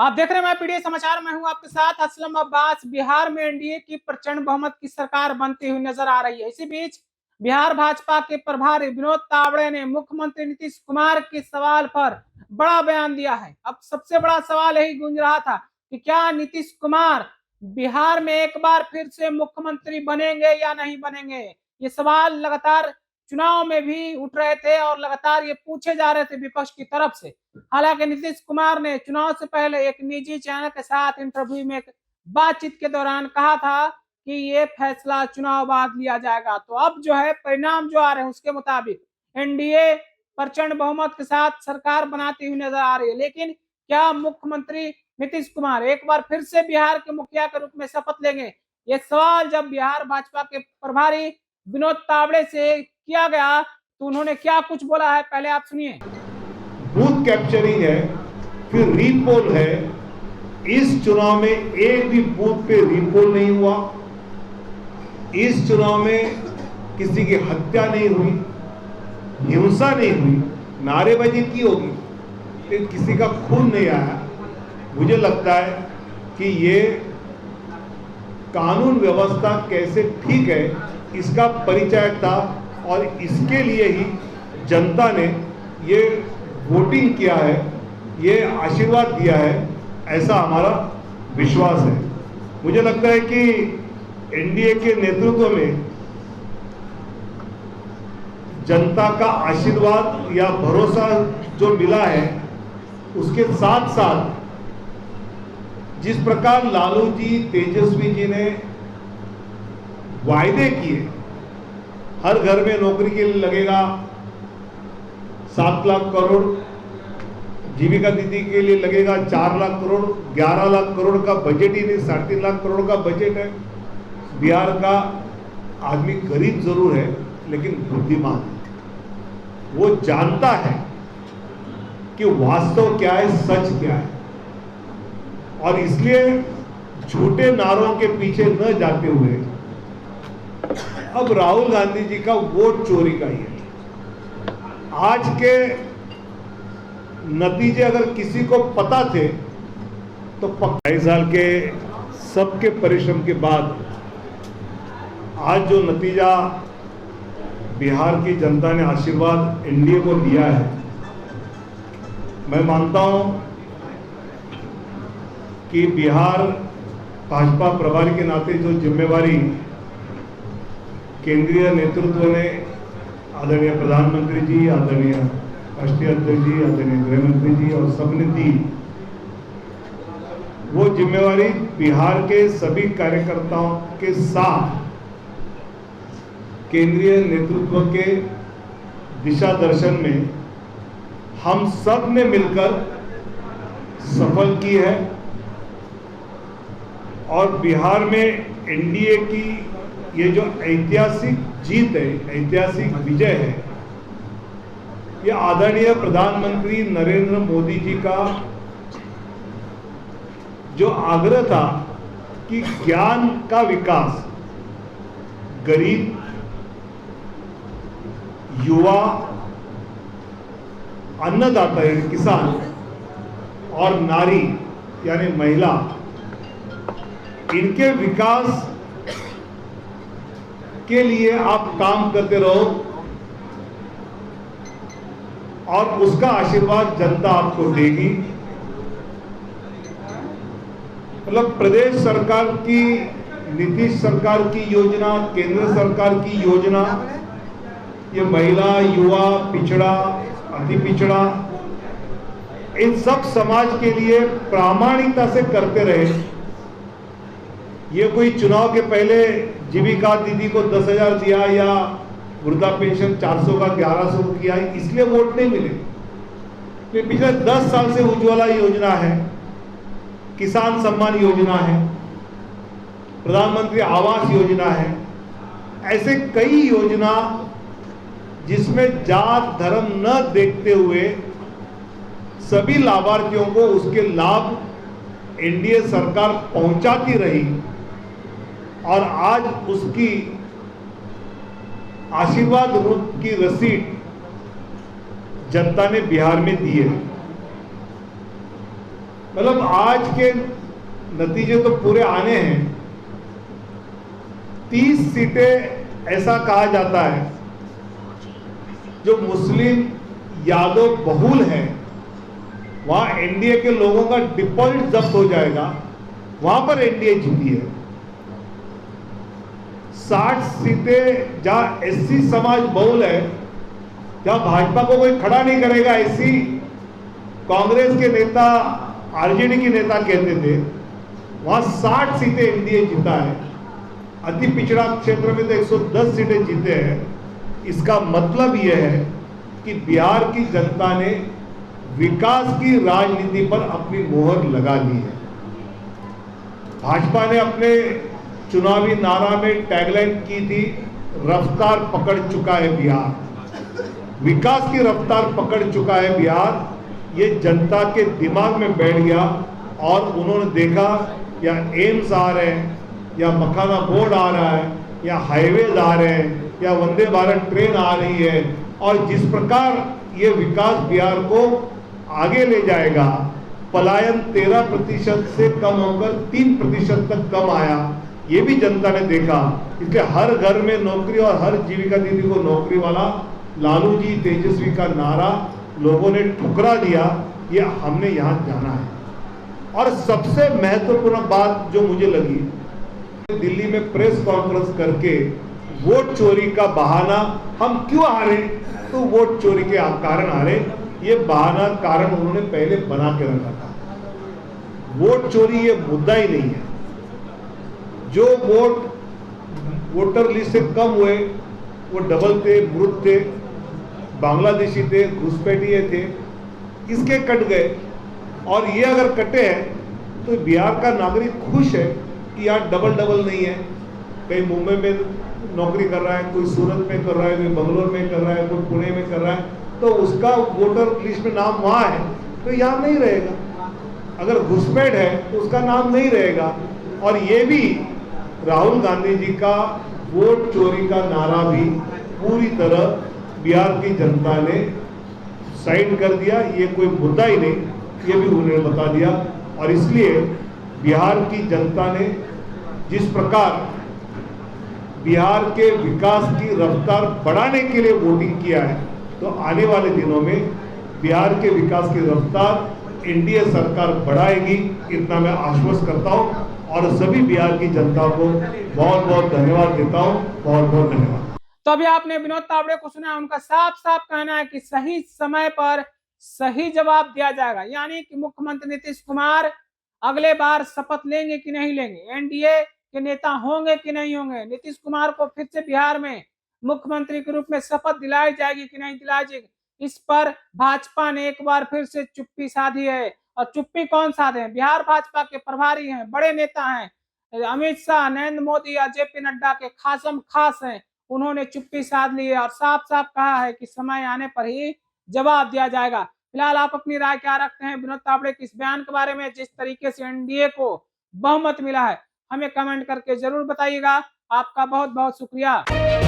आप देख रहे हैं मैं पीडीए समाचार में हूं आपके साथ असलम अब्बास। बिहार में एनडीए की प्रचंड बहुमत की सरकार बनती हुई नजर आ रही है। इसी बीच बिहार भाजपा के प्रभारी विनोद तावड़े ने मुख्यमंत्री नीतीश कुमार के सवाल पर बड़ा बयान दिया है। अब सबसे बड़ा सवाल यही गूंज रहा था कि क्या नीतीश कुमार बिहार में एक बार फिर से मुख्यमंत्री बनेंगे या नहीं बनेंगे। ये सवाल लगातार चुनाव में भी उठ रहे थे और लगातार ये पूछे जा रहे थे विपक्ष की तरफ से। हालांकि नीतीश कुमार ने चुनाव से पहले एक निजी चैनल के साथ इंटरव्यू में बातचीत के दौरान कहा था कि ये फैसला चुनाव बाद लिया जाएगा। तो अब जो है परिणाम जो आ रहे हैं उसके मुताबिक एनडीए प्रचंड बहुमत के साथ सरकार बनाती हुई नजर आ रही है। लेकिन क्या मुख्यमंत्री नीतीश कुमार एक बार फिर से बिहार के मुखिया के रूप में शपथ लेंगे? ये सवाल जब बिहार भाजपा के प्रभारी विनोद तावड़े से किया गया तो उन्होंने क्या कुछ बोला है, पहले आप सुनिए। बूथ कैप्चरिंग है, फिर रीपोल है। इस चुनाव में एक भी बूथ पे रीपोल नहीं हुआ। इस चुनाव में किसी की हत्या नहीं हुई, हिंसा नहीं हुई, नारेबाजी की होगी लेकिन किसी का खून नहीं आया। मुझे लगता है कि ये कानून व्यवस्था कैसे ठीक है इसका परिचय था और इसके लिए ही जनता ने ये वोटिंग किया है, ये आशीर्वाद दिया है, ऐसा हमारा विश्वास है। मुझे लगता है कि एनडीए के नेतृत्व में जनता का आशीर्वाद या भरोसा जो मिला है, उसके साथ साथ जिस प्रकार लालू जी, तेजस्वी जी ने वायदे किए, हर घर में नौकरी के लिए लगेगा 7 लाख करोड़, जीविका दीदी के लिए लगेगा 4 लाख करोड़, 11 लाख करोड़ का बजट ही नहीं 3.5 लाख करोड़ का बजट है। बिहार का आदमी गरीब जरूर है लेकिन बुद्धिमान है। वो जानता है कि वास्तव क्या है, सच क्या है, और इसलिए झूठे नारों के पीछे न जाते हुए अब राहुल गांधी जी का वोट चोरी का ही है। आज के नतीजे अगर किसी को पता थे तो 2.5 साल के सबके परिश्रम के बाद आज जो नतीजा बिहार की जनता ने आशीर्वाद एनडीए को दिया है, मैं मानता हूं कि बिहार भाजपा प्रभारी के नाते जो जिम्मेवारी केंद्रीय नेतृत्व ने, आदरणीय प्रधानमंत्री जी, आदरणीय राष्ट्रीय अध्यक्ष जी, आदरणीय गृह मंत्री जी और सबने दी, वो जिम्मेवारी बिहार के सभी कार्यकर्ताओं के साथ केंद्रीय नेतृत्व के दिशा दर्शन में हम सब ने मिलकर सफल की है। और बिहार में एनडीए की ये जो ऐतिहासिक जीत है, ऐतिहासिक विजय है, ये आदरणीय प्रधानमंत्री नरेंद्र मोदी जी का जो आग्रह था कि ज्ञान का विकास गरीब, युवा, अन्नदाता यानी किसान और नारी यानी महिला, इनके विकास के लिए आप काम करते रहो और उसका आशीर्वाद जनता आपको देगी। मतलब प्रदेश सरकार की, नीतीश सरकार की योजना, केंद्र सरकार की योजना, ये महिला, युवा, पिछड़ा, अति पिछड़ा, इन सब समाज के लिए प्रामाणिकता से करते रहे। ये कोई चुनाव के पहले जीविका दीदी को 10,000 दिया या वृद्धा पेंशन 400 का 1100 किया इसलिए वोट नहीं मिले। तो पिछले 10 साल से उज्ज्वला योजना है, किसान सम्मान योजना है, प्रधानमंत्री आवास योजना है, ऐसे कई योजना जिसमें जात धर्म न देखते हुए सभी लाभार्थियों को उसके लाभ एनडीए सरकार पहुंचाती रही और आज उसकी आशीर्वाद रूप की रसीद जनता ने बिहार में दी है। मतलब आज के नतीजे तो पूरे आने हैं। 30 सीटें ऐसा कहा जाता है जो मुस्लिम यादव बहुल हैं, वहां एनडीए के लोगों का डिपॉजिट जब्त हो जाएगा, वहां पर एनडीए जीती है। 60 सीटें जहां एससी समाज बहुल है, जहां भाजपा को कोई खड़ा नहीं करेगा, ऐसी कांग्रेस के नेता आरजेडी के नेता कहते थे, वहां 60 सीटें एनडीए जीता है। अति पिछड़ा क्षेत्र में तो 110 सीटें जीते हैं। इसका मतलब यह है कि बिहार की जनता ने विकास की राजनीति पर अपनी मोहर लगा ली है। भाजपा ने अपने चुनावी नारा में टैगलाइन की थी, रफ्तार पकड़ चुका है बिहार। विकास की रफ्तार पकड़ चुका है बिहार, ये जनता के दिमाग में बैठ गया और उन्होंने देखा या एम्स आ रहे हैं, या मखाना बोर्ड आ रहा है, या हाईवेज आ रहे हैं, या वंदे भारत ट्रेन आ रही है, और जिस प्रकार ये विकास बिहार को आगे ले जाएगा, पलायन 13% से कम होकर 3% तक कम आया, ये भी जनता ने देखा। इसलिए हर घर में नौकरी और हर जीविका दीदी को नौकरी वाला लालू जी तेजस्वी का नारा लोगों ने ठुकरा दिया। ये हमने यहाँ जाना है। और सबसे महत्वपूर्ण बात जो मुझे लगी, दिल्ली में प्रेस कॉन्फ्रेंस करके वोट चोरी का बहाना, हम क्यों हारे, तो वोट चोरी के कारण हारे, ये बहाना कारण उन्होंने पहले बना के रखा था। वोट चोरी ये मुद्दा ही नहीं है। जो वोट वोटर लिस्ट से कम हुए वो डबल थे, मृत थे, बांग्लादेशी थे, घुसपैठिए थे, इसके कट गए। और ये अगर कटे हैं तो बिहार का नागरिक खुश है कि यहाँ डबल नहीं है। कहीं मुंबई में नौकरी कर रहा है, कोई सूरत में कर रहा है, कोई बंगलोर में कर रहा है, कोई पुणे में कर रहा है, तो उसका वोटर लिस्ट में नाम वहाँ है तो यहाँ नहीं रहेगा। अगर घुसपैठ है तो उसका नाम नहीं रहेगा। और ये भी राहुल गांधी जी का वोट चोरी का नारा भी पूरी तरह बिहार की जनता ने साइड कर दिया। ये कोई मुद्दा ही नहीं, ये भी उन्होंने बता दिया। और इसलिए बिहार की जनता ने जिस प्रकार बिहार के विकास की रफ्तार बढ़ाने के लिए वोटिंग किया है, तो आने वाले दिनों में बिहार के विकास की रफ्तार एनडीए सरकार बढ़ाएगी, इतना मैं आश्वस्त करता हूं। और सभी बिहार की जनता को बहुत बहुत धन्यवाद देता हूं। बहुत बहुत धन्यवाद। तो अभी आपने विनोद तावड़े को सुना, उनका साफ साफ कहना है कि सही समय पर सही जवाब दिया जाएगा। यानी कि मुख्यमंत्री नीतीश कुमार अगले बार शपथ लेंगे कि नहीं लेंगे, एनडीए के नेता होंगे कि नहीं होंगे, नीतीश कुमार को फिर से बिहार में मुख्यमंत्री के रूप में शपथ दिलाई जाएगी कि नहीं दिलाई जाएगी, इस पर भाजपा ने एक बार फिर से चुप्पी साधी है। और चुप्पी कौन साधे हैं? बिहार भाजपा के प्रभारी हैं, बड़े नेता हैं, अमित शाह, नरेंद्र मोदी या जेपी नड्डा के खासम खास हैं, उन्होंने चुप्पी साध ली है और साफ साफ कहा है कि समय आने पर ही जवाब दिया जाएगा। फिलहाल आप अपनी राय क्या रखते हैं विनोद तावड़े के इस बयान के बारे में? जिस तरीके से एनडीए को बहुमत मिला है, हमें कमेंट करके जरूर बताइएगा। आपका बहुत बहुत शुक्रिया।